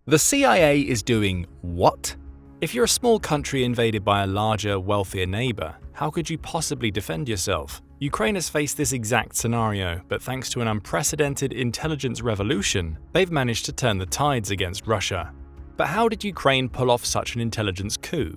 The CIA is doing what? If you're a small country invaded by a larger, wealthier neighbor, how could you possibly defend yourself? Ukraine has faced this exact scenario, but thanks to an unprecedented intelligence revolution, they've managed to turn the tides against Russia. But how did Ukraine pull off such an intelligence coup?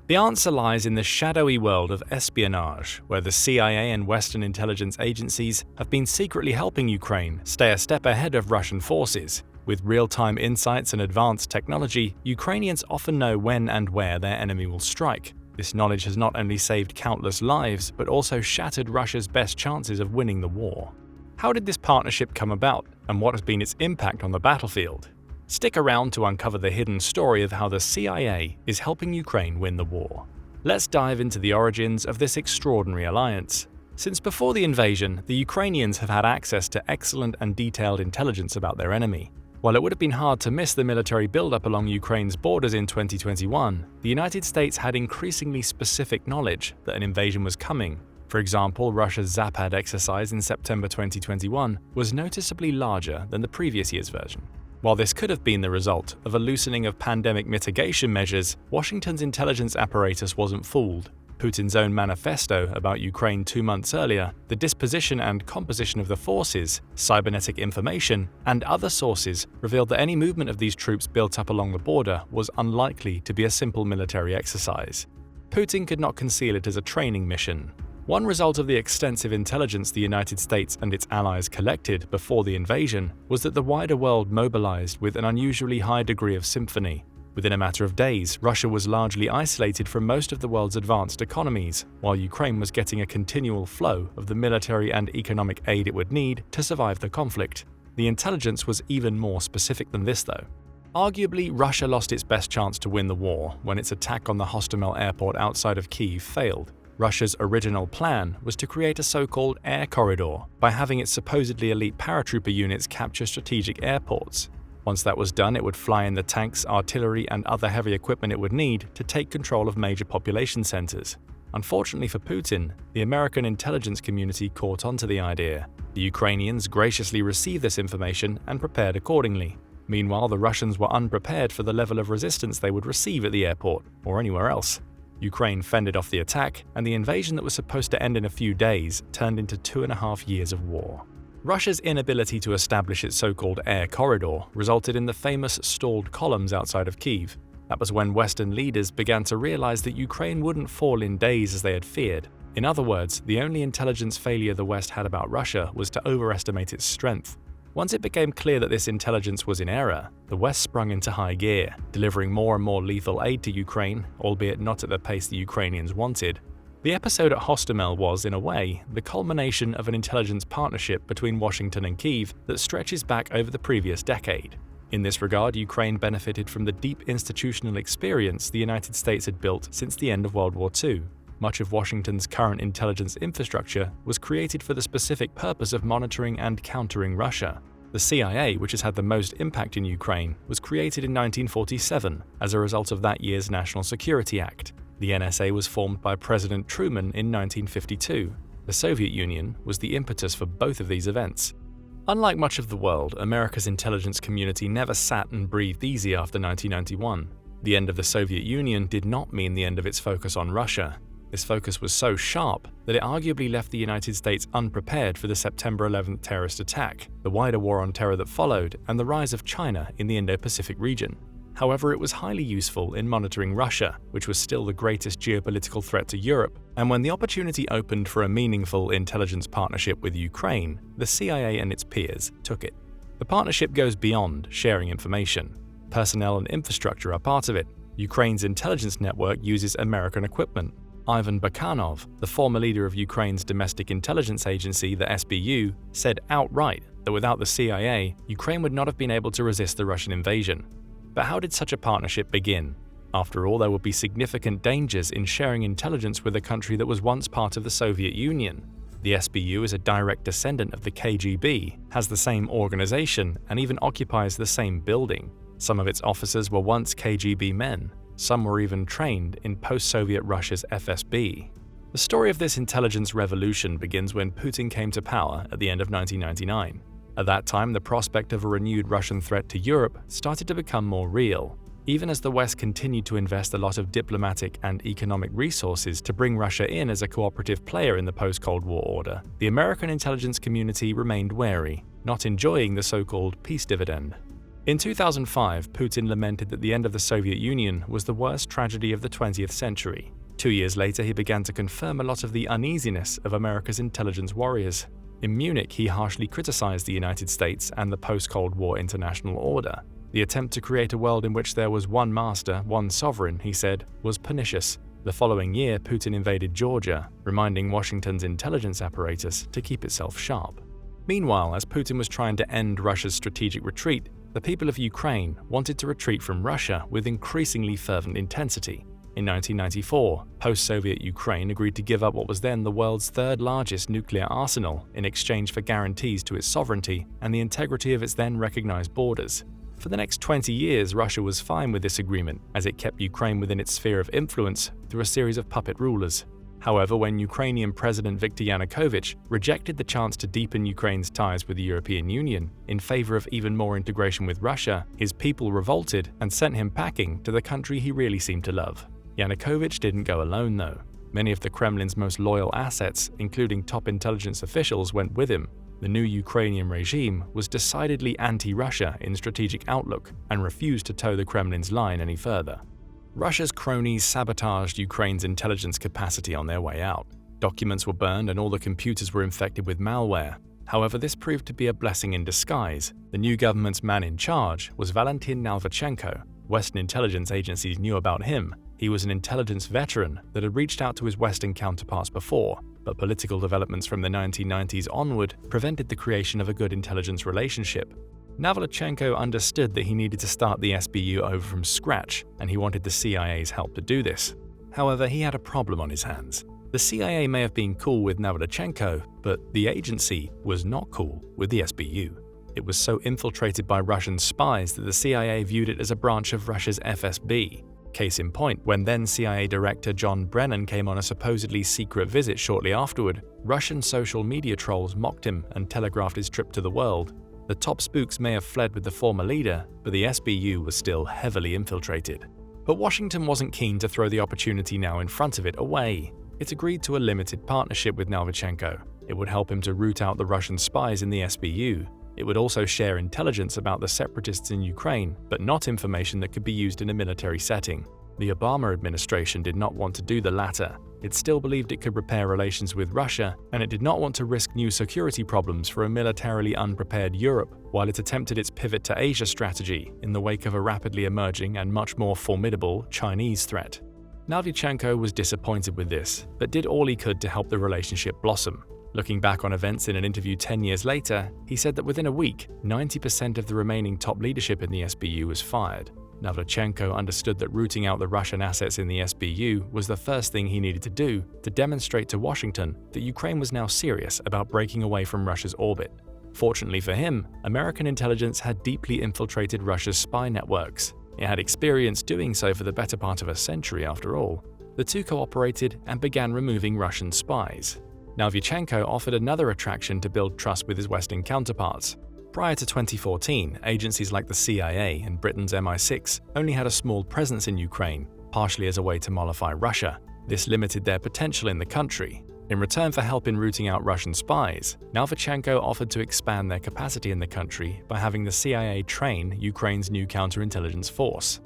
The answer lies in the shadowy world of espionage, where the CIA and Western intelligence agencies have been secretly helping Ukraine stay a step ahead of Russian forces. With real-time insights and advanced technology, Ukrainians often know when and where their enemy will strike. This knowledge has not only saved countless lives, but also shattered Russia's best chances of winning the war. How did this partnership come about, and what has been its impact on the battlefield? Stick around to uncover the hidden story of how the CIA is helping Ukraine win the war. Let's dive into the origins of this extraordinary alliance. Since before the invasion, the Ukrainians have had access to excellent and detailed intelligence about their enemy. While it would have been hard to miss the military buildup along Ukraine's borders in 2021, the United States had increasingly specific knowledge that an invasion was coming. For example, Russia's Zapad exercise in September 2021 was noticeably larger than the previous year's version. While this could have been the result of a loosening of pandemic mitigation measures, Washington's intelligence apparatus wasn't fooled. Putin's own manifesto about Ukraine 2 months earlier, the disposition and composition of the forces, cybernetic information, and other sources revealed that any movement of these troops built up along the border was unlikely to be a simple military exercise. Putin could not conceal it as a training mission. One result of the extensive intelligence the United States and its allies collected before the invasion was that the wider world mobilized with an unusually high degree of symphony. Within a matter of days, Russia was largely isolated from most of the world's advanced economies, while Ukraine was getting a continual flow of the military and economic aid it would need to survive the conflict. The intelligence was even more specific than this, though. Arguably, Russia lost its best chance to win the war when its attack on the Hostomel airport outside of Kyiv failed. Russia's original plan was to create a so-called air corridor by having its supposedly elite paratrooper units capture strategic airports. Once that was done, it would fly in the tanks, artillery, and other heavy equipment it would need to take control of major population centers. Unfortunately for Putin, the American intelligence community caught on to the idea. The Ukrainians graciously received this information and prepared accordingly. Meanwhile, the Russians were unprepared for the level of resistance they would receive at the airport or anywhere else. Ukraine fended off the attack, and the invasion that was supposed to end in a few days turned into 2.5 years of war. Russia's inability to establish its so-called air corridor resulted in the famous stalled columns outside of Kyiv. That was when Western leaders began to realize that Ukraine wouldn't fall in days as they had feared. In other words, the only intelligence failure the West had about Russia was to overestimate its strength. Once it became clear that this intelligence was in error, the West sprung into high gear, delivering more and more lethal aid to Ukraine, albeit not at the pace the Ukrainians wanted. The episode at Hostomel was, in a way, the culmination of an intelligence partnership between Washington and Kyiv that stretches back over the previous decade. In this regard, Ukraine benefited from the deep institutional experience the United States had built since the end of World War II. Much of Washington's current intelligence infrastructure was created for the specific purpose of monitoring and countering Russia. The CIA, which has had the most impact in Ukraine, was created in 1947 as a result of that year's National Security Act. The NSA was formed by President Truman in 1952. The Soviet Union was the impetus for both of these events. Unlike much of the world, America's intelligence community never sat and breathed easy after 1991. The end of the Soviet Union did not mean the end of its focus on Russia. This focus was so sharp that it arguably left the United States unprepared for the September 11th terrorist attack, the wider war on terror that followed, and the rise of China in the Indo-Pacific region. However, it was highly useful in monitoring Russia, which was still the greatest geopolitical threat to Europe, and when the opportunity opened for a meaningful intelligence partnership with Ukraine, the CIA and its peers took it. The partnership goes beyond sharing information. Personnel and infrastructure are part of it. Ukraine's intelligence network uses American equipment. Ivan Bakhanov, the former leader of Ukraine's domestic intelligence agency, the SBU, said outright that without the CIA, Ukraine would not have been able to resist the Russian invasion. But how did such a partnership begin? After all, there would be significant dangers in sharing intelligence with a country that was once part of the Soviet Union. The SBU is a direct descendant of the KGB, has the same organization, and even occupies the same building. Some of its officers were once KGB men. Some were even trained in post-Soviet Russia's FSB. The story of this intelligence revolution begins when Putin came to power at the end of 1999. At that time, the prospect of a renewed Russian threat to Europe started to become more real. Even as the West continued to invest a lot of diplomatic and economic resources to bring Russia in as a cooperative player in the post-Cold War order, the American intelligence community remained wary, not enjoying the so-called peace dividend. In 2005, Putin lamented that the end of the Soviet Union was the worst tragedy of the 20th century. 2 years later, he began to confirm a lot of the uneasiness of America's intelligence warriors. In Munich, he harshly criticized the United States and the post-Cold War international order. The attempt to create a world in which there was one master, one sovereign, he said, was pernicious. The following year, Putin invaded Georgia, reminding Washington's intelligence apparatus to keep itself sharp. Meanwhile, as Putin was trying to end Russia's strategic retreat, the people of Ukraine wanted to retreat from Russia with increasingly fervent intensity. In 1994, post-Soviet Ukraine agreed to give up what was then the world's third-largest nuclear arsenal in exchange for guarantees to its sovereignty and the integrity of its then recognized borders. For the next 20 years, Russia was fine with this agreement, as it kept Ukraine within its sphere of influence through a series of puppet rulers. However, when Ukrainian President Viktor Yanukovych rejected the chance to deepen Ukraine's ties with the European Union in favor of even more integration with Russia, his people revolted and sent him packing to the country he really seemed to love. Yanukovych didn't go alone, though. Many of the Kremlin's most loyal assets, including top intelligence officials, went with him. The new Ukrainian regime was decidedly anti-Russia in strategic outlook and refused to toe the Kremlin's line any further. Russia's cronies sabotaged Ukraine's intelligence capacity on their way out. Documents were burned and all the computers were infected with malware. However, this proved to be a blessing in disguise. The new government's man in charge was Valentin Nalvachenko. Western intelligence agencies knew about him. He was an intelligence veteran that had reached out to his Western counterparts before, but political developments from the 1990s onward prevented the creation of a good intelligence relationship. Nalvachenko understood that he needed to start the SBU over from scratch, and he wanted the CIA's help to do this. However, he had a problem on his hands. The CIA may have been cool with Nalvachenko, but the agency was not cool with the SBU. It was so infiltrated by Russian spies that the CIA viewed it as a branch of Russia's FSB. Case in point, when then CIA Director John Brennan came on a supposedly secret visit shortly afterward, Russian social media trolls mocked him and telegraphed his trip to the world. The top spooks may have fled with the former leader, but the SBU was still heavily infiltrated. But Washington wasn't keen to throw the opportunity now in front of it away. It agreed to a limited partnership with Nalvachenko. It would help him to root out the Russian spies in the SBU. It would also share intelligence about the separatists in Ukraine, but not information that could be used in a military setting. The Obama administration did not want to do the latter. It still believed it could repair relations with Russia, and it did not want to risk new security problems for a militarily unprepared Europe while it attempted its pivot to Asia strategy in the wake of a rapidly emerging and much more formidable Chinese threat. Nalvachenko was disappointed with this, but did all he could to help the relationship blossom. Looking back on events in an interview 10 years later, he said that within a week, 90% of the remaining top leadership in the SBU was fired. Nalvachenko understood that rooting out the Russian assets in the SBU was the first thing he needed to do to demonstrate to Washington that Ukraine was now serious about breaking away from Russia's orbit. Fortunately for him, American intelligence had deeply infiltrated Russia's spy networks. It had experience doing so for the better part of a century after all. The two cooperated and began removing Russian spies. Nalvachenko offered another attraction to build trust with his Western counterparts. Prior to 2014, agencies like the CIA and Britain's MI6 only had a small presence in Ukraine, partially as a way to mollify Russia. This limited their potential in the country. In return for help in rooting out Russian spies, Nalvachenko offered to expand their capacity in the country by having the CIA train Ukraine's new counterintelligence force.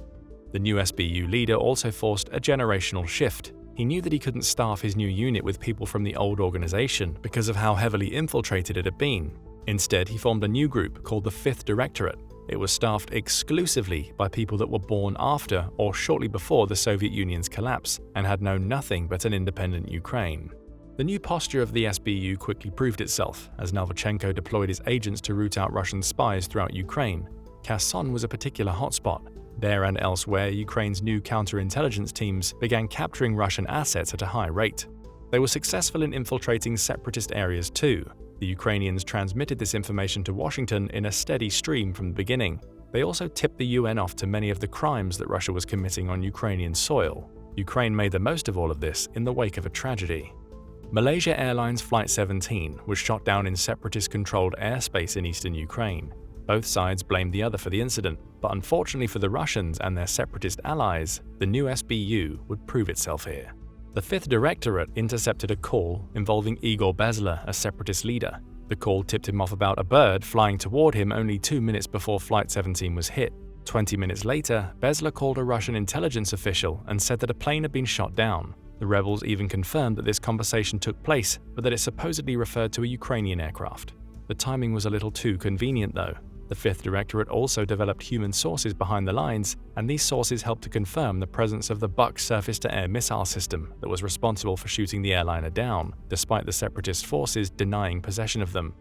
The new SBU leader also forced a generational shift. He knew that he couldn't staff his new unit with people from the old organization because of how heavily infiltrated it had been. Instead, he formed a new group called the 5th Directorate. It was staffed exclusively by people that were born after or shortly before the Soviet Union's collapse and had known nothing but an independent Ukraine. The new posture of the SBU quickly proved itself as Nalvachenko deployed his agents to root out Russian spies throughout Ukraine. Kherson was a particular hotspot. There and elsewhere, Ukraine's new counterintelligence teams began capturing Russian assets at a high rate. They were successful in infiltrating separatist areas too. The Ukrainians transmitted this information to Washington in a steady stream from the beginning. They also tipped the UN off to many of the crimes that Russia was committing on Ukrainian soil. Ukraine made the most of all of this in the wake of a tragedy. Malaysia Airlines Flight 17 was shot down in separatist-controlled airspace in eastern Ukraine. Both sides blamed the other for the incident, but unfortunately for the Russians and their separatist allies, the new SBU would prove itself here. The 5th Directorate intercepted a call involving Igor Bezler, a separatist leader. The call tipped him off about a bird flying toward him only 2 minutes before Flight 17 was hit. 20 minutes later, Bezler called a Russian intelligence official and said that a plane had been shot down. The rebels even confirmed that this conversation took place, but that it supposedly referred to a Ukrainian aircraft. The timing was a little too convenient, though. The 5th Directorate also developed human sources behind the lines, and these sources helped to confirm the presence of the Buk surface-to-air missile system that was responsible for shooting the airliner down, despite the separatist forces denying possession of them.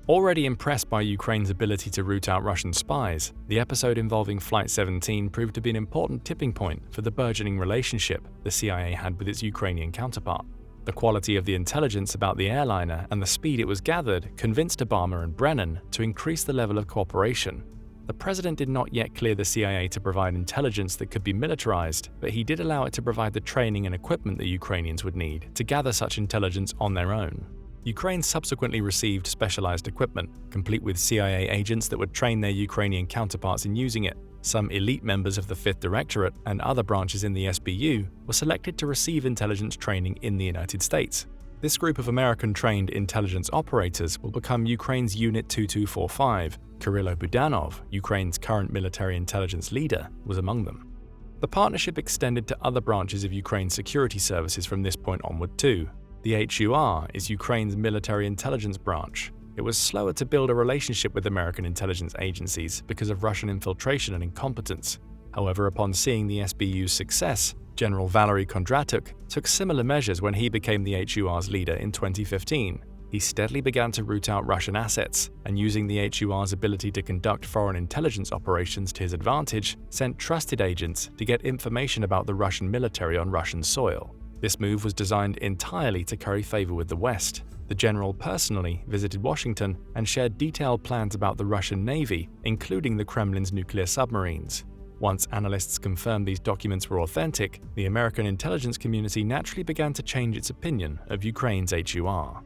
Already impressed by Ukraine's ability to root out Russian spies, the episode involving Flight 17 proved to be an important tipping point for the burgeoning relationship the CIA had with its Ukrainian counterpart. The quality of the intelligence about the airliner and the speed it was gathered convinced Obama and Brennan to increase the level of cooperation. The president did not yet clear the CIA to provide intelligence that could be militarized, but he did allow it to provide the training and equipment the Ukrainians would need to gather such intelligence on their own. Ukraine subsequently received specialized equipment, complete with CIA agents that would train their Ukrainian counterparts in using it. Some elite members of the 5th Directorate and other branches in the SBU were selected to receive intelligence training in the United States. This group of American-trained intelligence operators will become Ukraine's Unit 2245. Kirilo Budanov, Ukraine's current military intelligence leader, was among them. The partnership extended to other branches of Ukraine's security services from this point onward too. The HUR is Ukraine's military intelligence branch. It was slower to build a relationship with American intelligence agencies because of Russian infiltration and incompetence. However, upon seeing the SBU's success, General Valery Kondratyuk took similar measures when he became the HUR's leader in 2015. He steadily began to root out Russian assets, and using the HUR's ability to conduct foreign intelligence operations to his advantage, sent trusted agents to get information about the Russian military on Russian soil. This move was designed entirely to curry favor with the West. The general personally visited Washington and shared detailed plans about the Russian Navy, including the Kremlin's nuclear submarines. Once analysts confirmed these documents were authentic, the American intelligence community naturally began to change its opinion of Ukraine's HUR.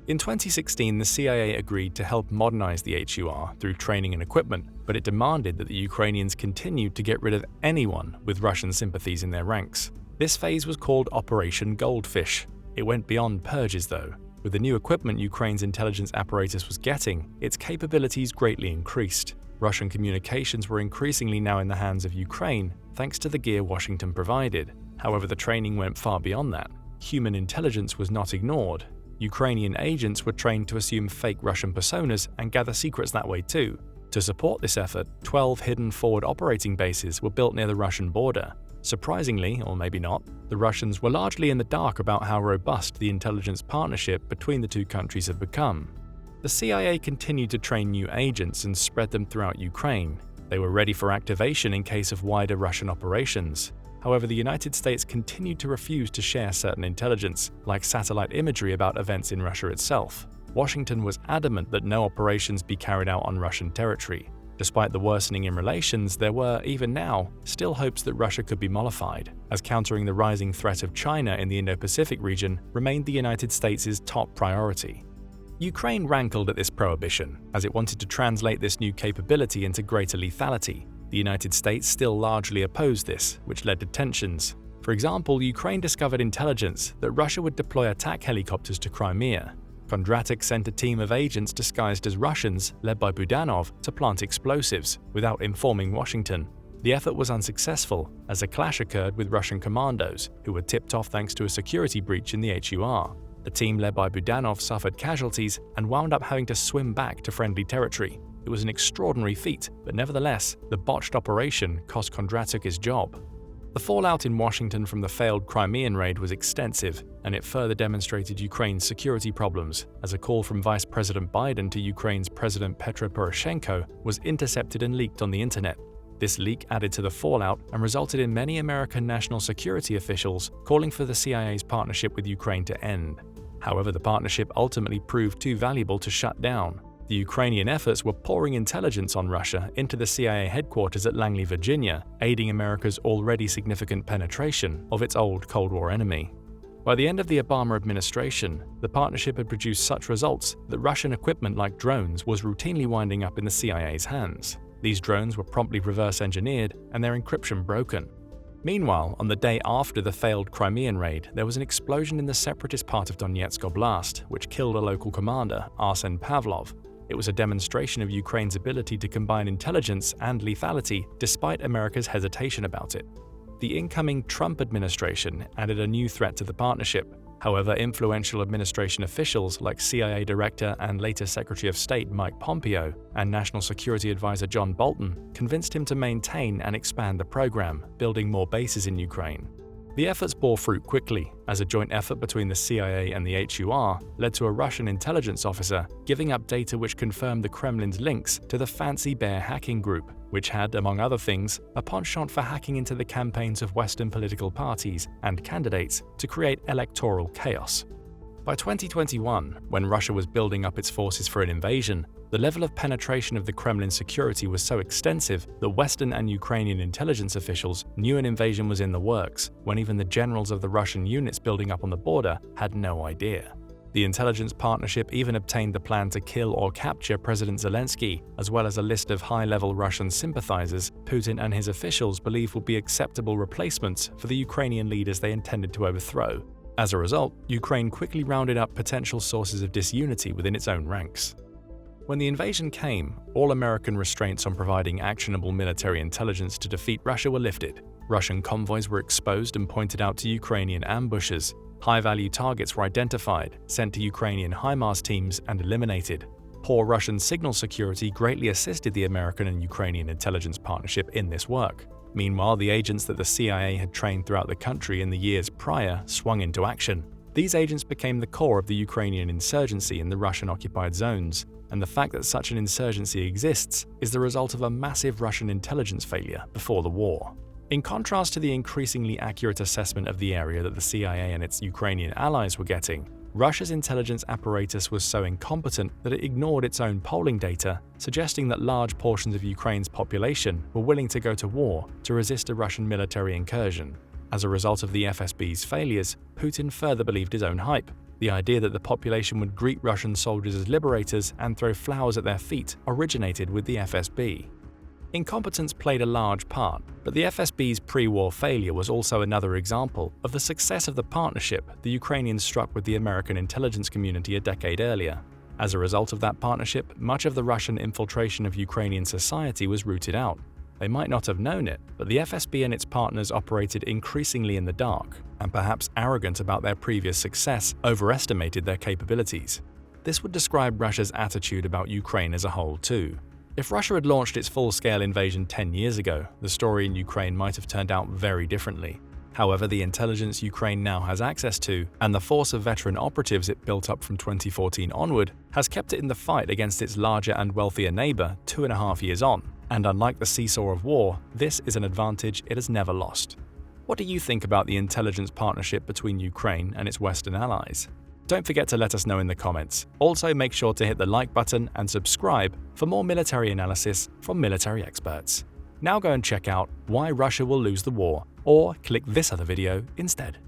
In 2016, the CIA agreed to help modernize the HUR through training and equipment, but it demanded that the Ukrainians continued to get rid of anyone with Russian sympathies in their ranks. This phase was called Operation Goldfish. It went beyond purges, though. With the new equipment Ukraine's intelligence apparatus was getting, its capabilities greatly increased. Russian communications were increasingly now in the hands of Ukraine, thanks to the gear Washington provided. However, the training went far beyond that. Human intelligence was not ignored. Ukrainian agents were trained to assume fake Russian personas and gather secrets that way too. To support this effort, 12 hidden forward operating bases were built near the Russian border. Surprisingly, or maybe not, the Russians were largely in the dark about how robust the intelligence partnership between the two countries had become. The CIA continued to train new agents and spread them throughout Ukraine. They were ready for activation in case of wider Russian operations. However, the United States continued to refuse to share certain intelligence, like satellite imagery about events in Russia itself. Washington was adamant that no operations be carried out on Russian territory. Despite the worsening in relations, there were, even now, still hopes that Russia could be mollified, as countering the rising threat of China in the Indo-Pacific region remained the United States' top priority. Ukraine rankled at this prohibition, as it wanted to translate this new capability into greater lethality. The United States still largely opposed this, which led to tensions. For example, Ukraine discovered intelligence that Russia would deploy attack helicopters to Crimea. Kondratyuk sent a team of agents disguised as Russians, led by Budanov, to plant explosives, without informing Washington. The effort was unsuccessful, as a clash occurred with Russian commandos, who were tipped off thanks to a security breach in the HUR. The team led by Budanov suffered casualties and wound up having to swim back to friendly territory. It was an extraordinary feat, but nevertheless, the botched operation cost Kondratyuk his job. The fallout in Washington from the failed Crimean raid was extensive, and it further demonstrated Ukraine's security problems, as a call from Vice President Biden to Ukraine's President Petro Poroshenko was intercepted and leaked on the internet. This leak added to the fallout and resulted in many American national security officials calling for the CIA's partnership with Ukraine to end. However, the partnership ultimately proved too valuable to shut down. The Ukrainian efforts were pouring intelligence on Russia into the CIA headquarters at Langley, Virginia, aiding America's already significant penetration of its old Cold War enemy. By the end of the Obama administration, the partnership had produced such results that Russian equipment like drones was routinely winding up in the CIA's hands. These drones were promptly reverse-engineered and their encryption broken. Meanwhile, on the day after the failed Crimean raid, there was an explosion in the separatist part of Donetsk Oblast, which killed a local commander, Arsen Pavlov. It was a demonstration of Ukraine's ability to combine intelligence and lethality, despite America's hesitation about it. The incoming Trump administration added a new threat to the partnership. However, influential administration officials like CIA Director and later Secretary of State Mike Pompeo and National Security Advisor John Bolton convinced him to maintain and expand the program, building more bases in Ukraine. The efforts bore fruit quickly, as a joint effort between the CIA and the HUR led to a Russian intelligence officer giving up data which confirmed the Kremlin's links to the Fancy Bear hacking group, which had, among other things, a penchant for hacking into the campaigns of Western political parties and candidates to create electoral chaos. By 2021, when Russia was building up its forces for an invasion, the level of penetration of the Kremlin security was so extensive that Western and Ukrainian intelligence officials knew an invasion was in the works, when even the generals of the Russian units building up on the border had no idea. The intelligence partnership even obtained the plan to kill or capture President Zelensky, as well as a list of high-level Russian sympathizers Putin and his officials believed would be acceptable replacements for the Ukrainian leaders they intended to overthrow. As a result, Ukraine quickly rounded up potential sources of disunity within its own ranks. When the invasion came, all American restraints on providing actionable military intelligence to defeat Russia were lifted. Russian convoys were exposed and pointed out to Ukrainian ambushers. High-value targets were identified, sent to Ukrainian HIMARS teams, and eliminated. Poor Russian signal security greatly assisted the American and Ukrainian intelligence partnership in this work. Meanwhile, the agents that the CIA had trained throughout the country in the years prior swung into action. These agents became the core of the Ukrainian insurgency in the Russian-occupied zones, and the fact that such an insurgency exists is the result of a massive Russian intelligence failure before the war. In contrast to the increasingly accurate assessment of the area that the CIA and its Ukrainian allies were getting, Russia's intelligence apparatus was so incompetent that it ignored its own polling data, suggesting that large portions of Ukraine's population were willing to go to war to resist a Russian military incursion. As a result of the FSB's failures, Putin further believed his own hype. The idea that the population would greet Russian soldiers as liberators and throw flowers at their feet originated with the FSB. Incompetence played a large part, but the FSB's pre-war failure was also another example of the success of the partnership the Ukrainians struck with the American intelligence community a decade earlier. As a result of that partnership, much of the Russian infiltration of Ukrainian society was rooted out. They might not have known it, but the FSB and its partners operated increasingly in the dark, and perhaps arrogant about their previous success, overestimated their capabilities. This would describe Russia's attitude about Ukraine as a whole too. If Russia had launched its full-scale invasion 10 years ago, the story in Ukraine might have turned out very differently. However, the intelligence Ukraine now has access to, and the force of veteran operatives it built up from 2014 onward, has kept it in the fight against its larger and wealthier neighbor 2.5 years on. And unlike the seesaw of war, this is an advantage it has never lost. What do you think about the intelligence partnership between Ukraine and its Western allies? Don't forget to let us know in the comments. Also, make sure to hit the like button and subscribe for more military analysis from military experts. Now go and check out Why Russia Will Lose the War, or click this other video instead.